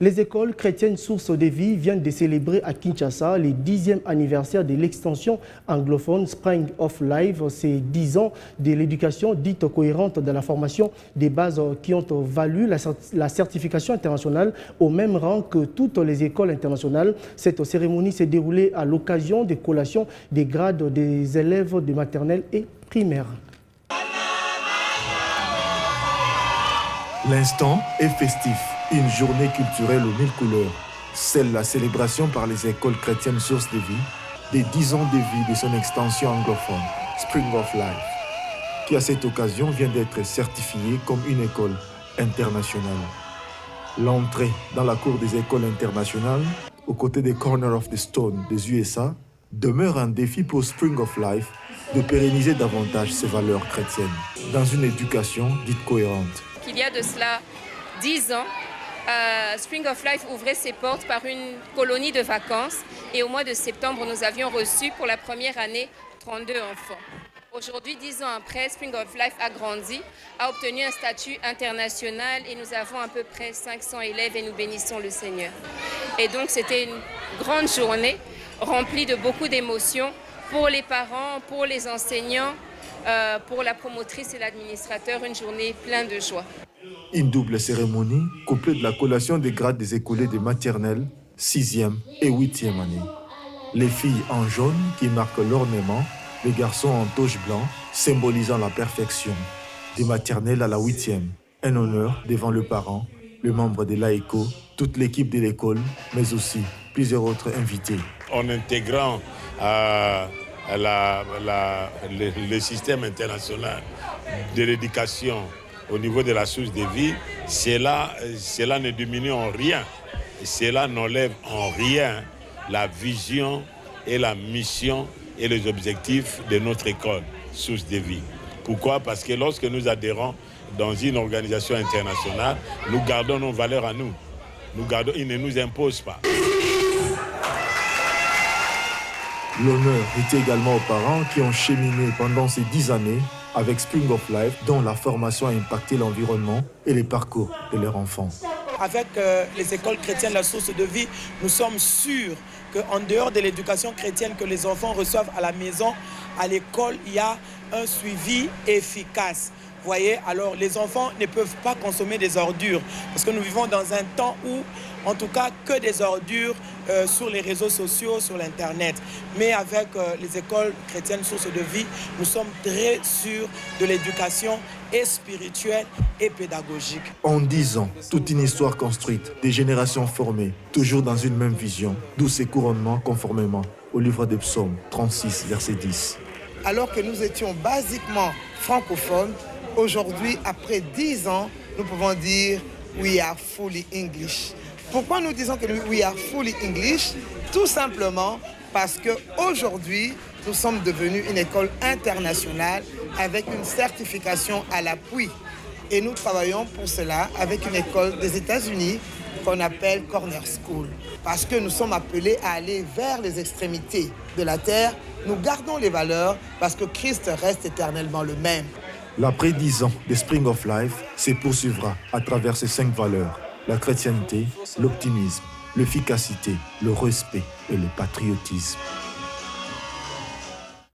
Les écoles chrétiennes Source de Vie viennent de célébrer à Kinshasa le 10e anniversaire de l'extension anglophone Spring of Life. C'est 10 ans de l'éducation dite cohérente de la formation des bases qui ont valu la certification internationale au même rang que toutes les écoles internationales. Cette cérémonie s'est déroulée à l'occasion des collations des grades des élèves de maternelle et primaire. L'instant est festif. Une journée culturelle aux 1000 couleurs. Celle la célébration par les écoles chrétiennes Source de Vie des 10 ans de vie de son extension anglophone, Spring of Life, qui à cette occasion vient d'être certifiée comme une école internationale. L'entrée dans la cour des écoles internationales, aux côtés des Corner of the Stone des USA, demeure un défi pour Spring of Life de pérenniser davantage ses valeurs chrétiennes dans une éducation dite cohérente. Il y a de cela 10 ans, Spring of Life ouvrait ses portes par une colonie de vacances et au mois de septembre, nous avions reçu pour la première année 32 enfants. Aujourd'hui, 10 ans après, Spring of Life a grandi, a obtenu un statut international et nous avons à peu près 500 élèves et nous bénissons le Seigneur. Et donc, c'était une grande journée remplie de beaucoup d'émotions pour les parents, pour les enseignants, pour la promotrice et l'administrateur, une journée pleine de joie. Une double cérémonie couplée de la collation des grades des écoliers de maternelle, 6e et 8e année. Les filles en jaune qui marquent l'ornement, les garçons en toche blanc symbolisant la perfection. De maternelle à la 8e, un honneur devant le parent, le membre de l'AECO, toute l'équipe de l'école, mais aussi plusieurs autres invités. En intégrant le système international de l'éducation au niveau de la source de vie, cela ne diminue en rien. Cela n'enlève en rien la vision et la mission et les objectifs de notre école, source de vie. Pourquoi? Parce que lorsque nous adhérons dans une organisation internationale, nous gardons nos valeurs à nous. Ils ne nous imposent pas. L'honneur était également aux parents qui ont cheminé pendant ces 10 années avec Spring of Life, dont la formation a impacté l'environnement et les parcours de leurs enfants. Avec les écoles chrétiennes, la source de vie, nous sommes sûrs qu'en dehors de l'éducation chrétienne que les enfants reçoivent à la maison, à l'école, il y a un suivi efficace. Vous voyez, alors les enfants ne peuvent pas consommer des ordures parce que nous vivons dans un temps où, en tout cas, que des ordures sur les réseaux sociaux, sur l'Internet. Mais avec les écoles chrétiennes sources de vie, nous sommes très sûrs de l'éducation et spirituelle et pédagogique. En 10 ans, toute une histoire construite, des générations formées, toujours dans une même vision, d'où ces couronnements conformément au livre des Psaumes 36, verset 10. Alors que nous étions basiquement francophones, aujourd'hui, après 10 ans, nous pouvons dire « We are fully English ». Pourquoi nous disons que we are fully English? Tout simplement parce qu'aujourd'hui, nous sommes devenus une école internationale avec une certification à l'appui. Et nous travaillons pour cela avec une école des États-Unis qu'on appelle Corner School. Parce que nous sommes appelés à aller vers les extrémités de la terre, nous gardons les valeurs parce que Christ reste éternellement le même. L'après 10 ans de Spring of Life se poursuivra à travers ces 5 valeurs: la chrétienté, l'optimisme, l'efficacité, le respect et le patriotisme.